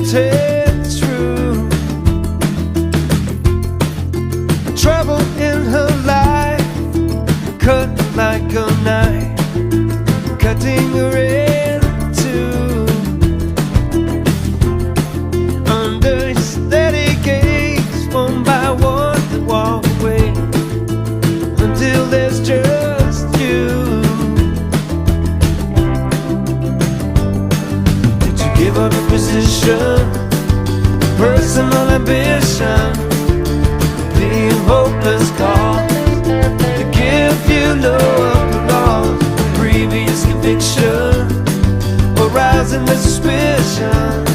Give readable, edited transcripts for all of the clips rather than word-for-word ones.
tell the truth. Trouble in her life, cut like a knife, cutting her in two. Under his steady gaze, one by one they walk away, until there's just you. Did you give up your position, personal ambition, the hopeless cause to give you no applause, previous conviction, arousing the suspicion?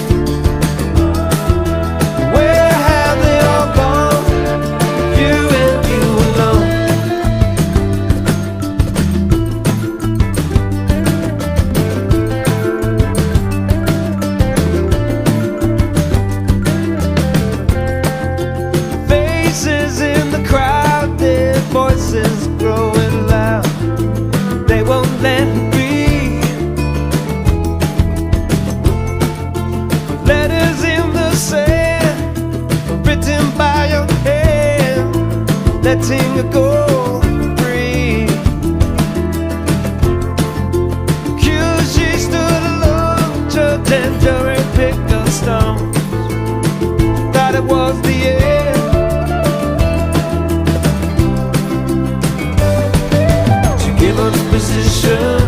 Where have they all gone? You and you alone. Faces in the crowd, their voices growing loud, they won't let me be. Letters in the sand, written by your hand, letting her go free. Cause she stood alone, judge and jury picked her stones, thought it was the end. She gave up the position,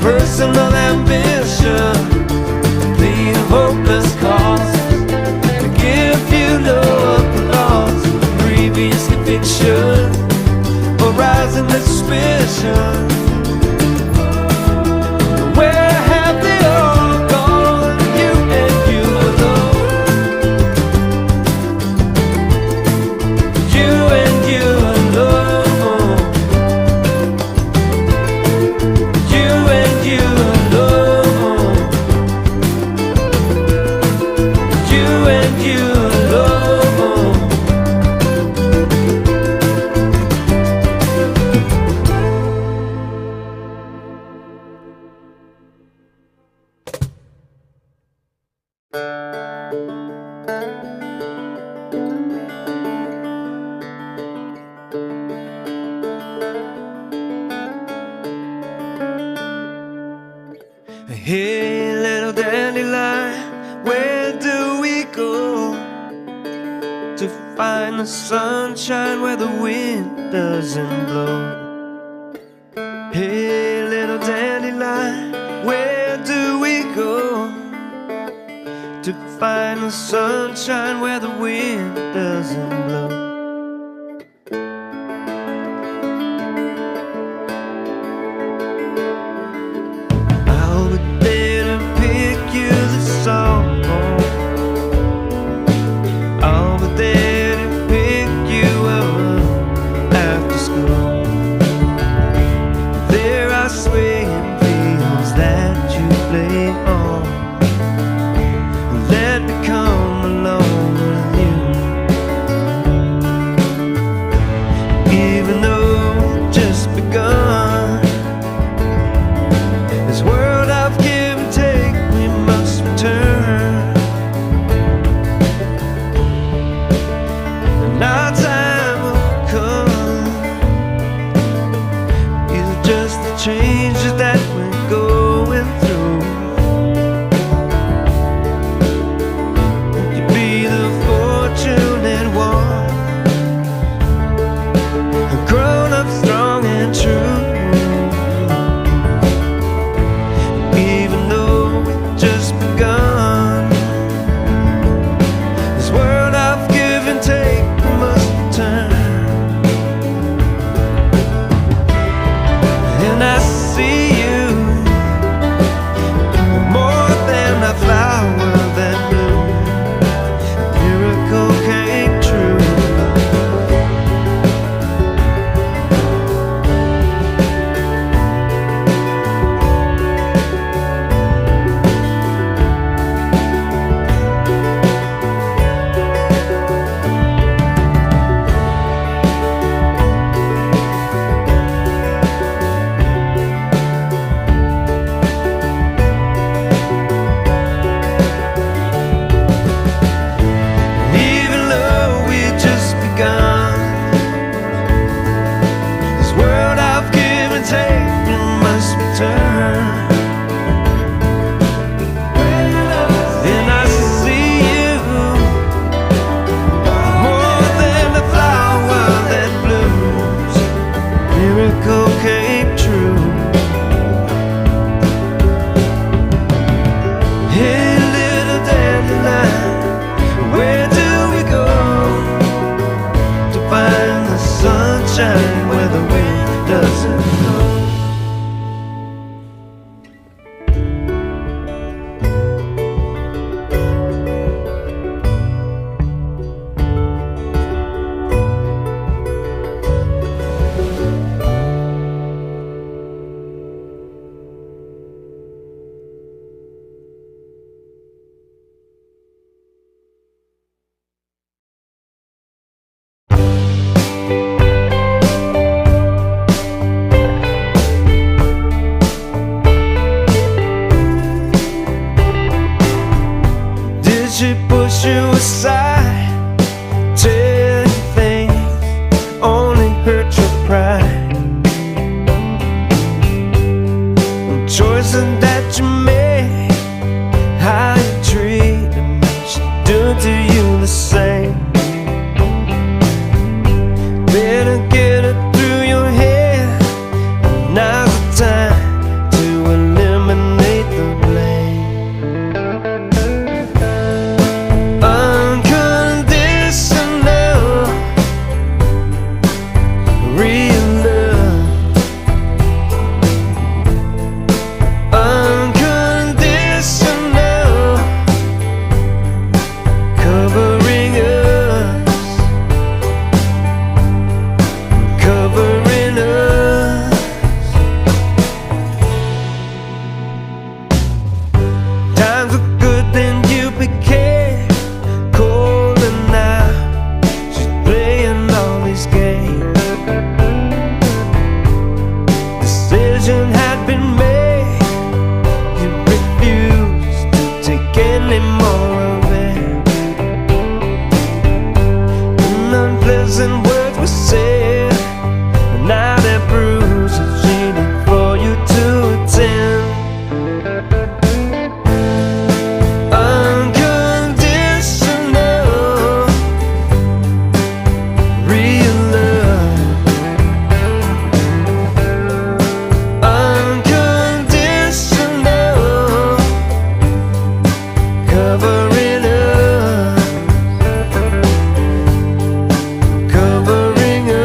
personal ambition, the hopeless cause to give you no applause, previous conviction, arising the suspicion. Where have they all gone? You and you alone. You and you alone. You and you alone. You and you alone. Hey, little dandelion, where do we go to find the sunshine where the wind doesn't blow? Hey, little dandelion, where do we go to find the sunshine where the wind doesn't blow? I'll be there to pick you the song. I'll be there to pick you up after school. There are swaying fields that you play on. Let me come along with you. she push you aside, tell you things only hurt your pride. Choices that you make, how you treat them, she do to you the same. Better get it through your head, now's the time to eliminate the blame. Unconditional, real love. Unconditional, covering us, covering us. Times were good, then you became cold, and now she's playing all these games. Decision had been made, you refused to take any more of it. And unpleasant words were said, and now they're bruises she need for you to attend. Unconditional, real love. Unconditional, covering us, covering us.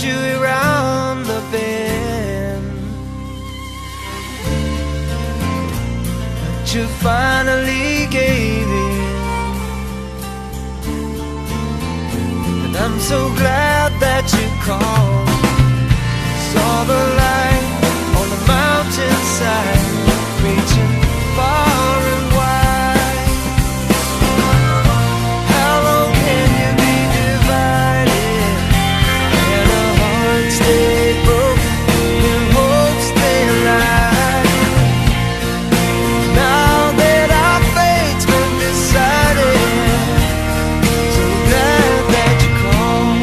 you around the bend. But you finally gave in, and I'm so glad that you called. Saw the light on the mountainside, reaching far and wide. How long can you be divided? Can a heart stay broken? Can hope stay alive? Now that our fate's been decided, so glad that you called.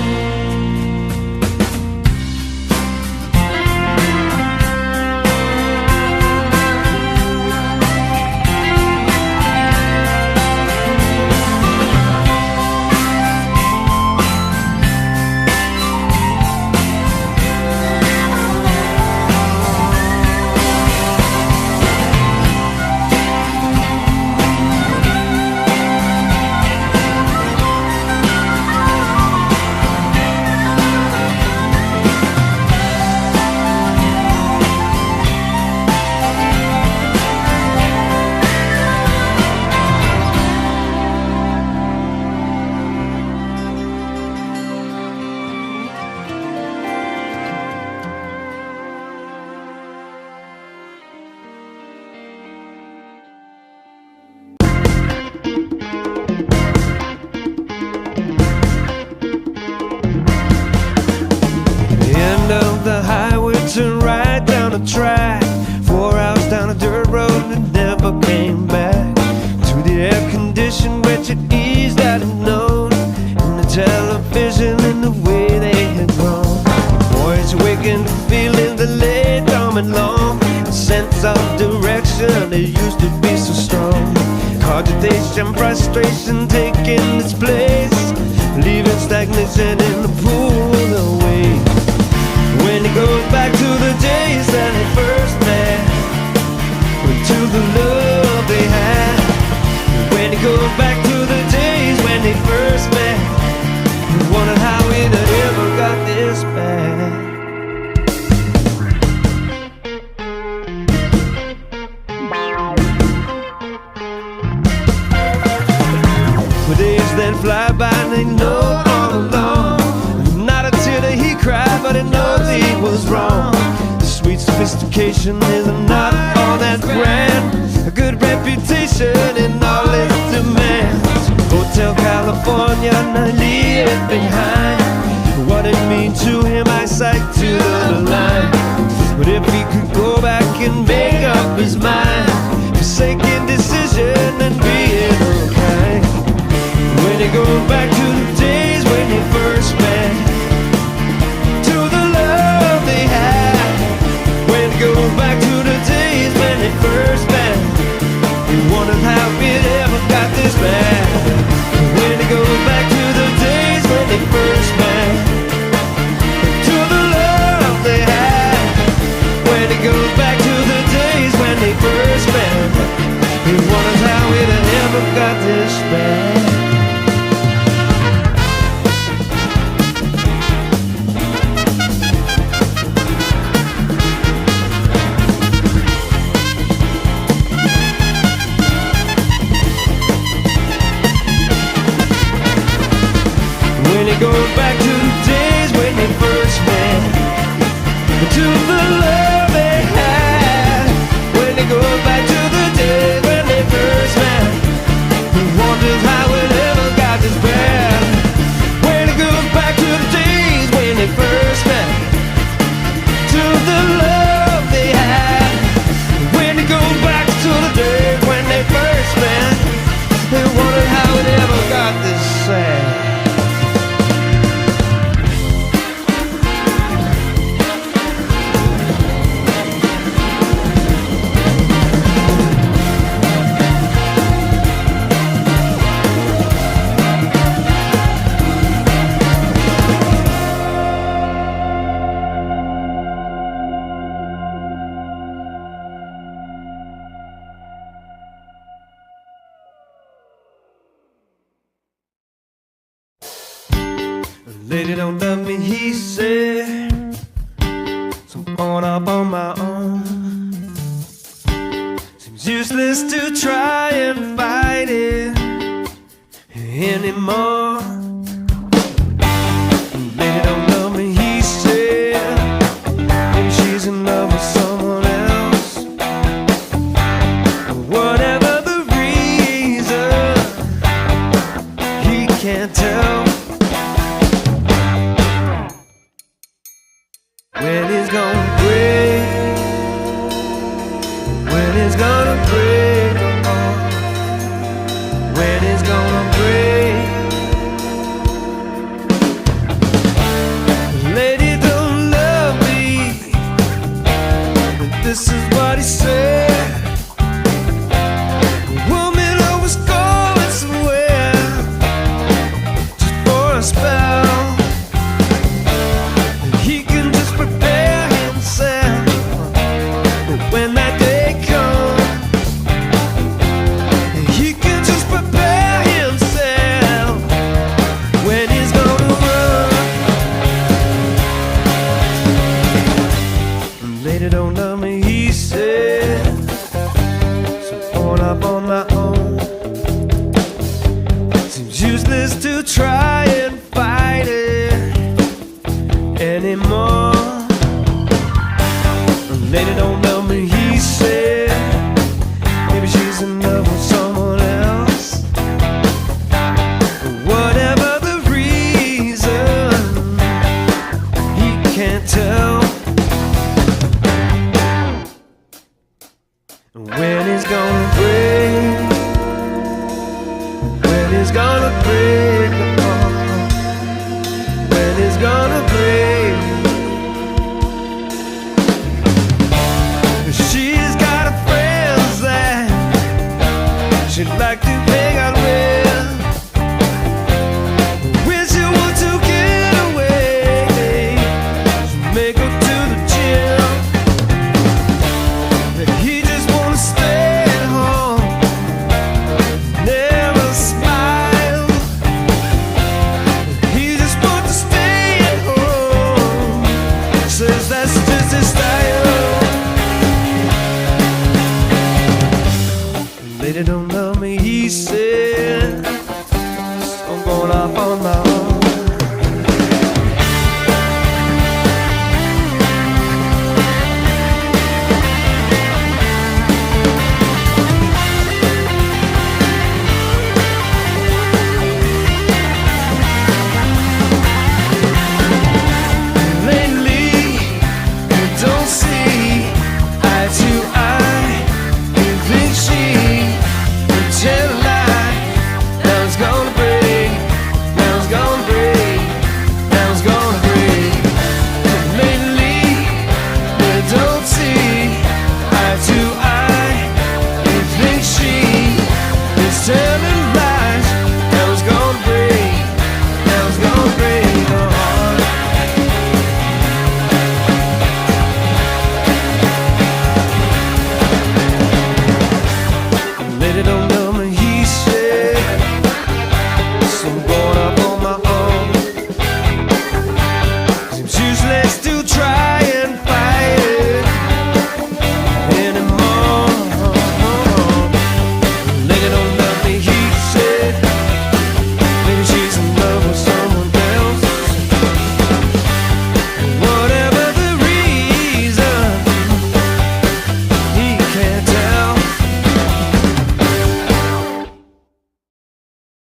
The highway turned right down the track, 4 hours down a dirt road and never came back. To the air-conditioned wretched ease that I'd known, and the television and the way they had grown. Boys awakened to feeling the late coming long, a sense of direction that used to be so strong. Cogitation, frustration taking its place, leaving stagnation in the pool away. When he goes back to the days that they first met, to the love they had. When he goes back to the days when they first met, he wondered how it had ever got this bad. The days then fly by and they know all along, not a tear that he cried, but he knows he was wrong. The sweet sophistication is not all that grand, a good reputation in all its demands. Hotel California, and I leave it behind. What it mean to him, eyesight to the line. But if he could go back and make up his mind, forsaking decision and being kind. When he goes back to the days when he first met, to the love they had. When he goes back to the days when they first met, he wondered how it ever got this bad. When he goes back to the days when they first met, to the love they had. When he goes back to the days when they first met, he wonders how it ever got this bad. Lady don't love me, he said, so I'm going up on my own. Seems useless to try and fight it anymore. Lady don't love me, he said, maybe she's in love with someone else. Whatever the reason, he can't tell when he's gonna break, when he's gonna break, when he's gonna break. Lady don't love me, but this is what he said. Woman always going somewhere just for a spell. He can just prepare himself when that day comes. He can just prepare himself when he's gonna run. Lady don't love me, he said, so I'm up on my own. Seems useless to try and fight it anymore. Lady don't love me, he said, maybe she's in love with someone else. Whatever the reason, he can't tell when he's gonna break, when he's gonna break, when he's gonna break. She's got a friends that she'd like to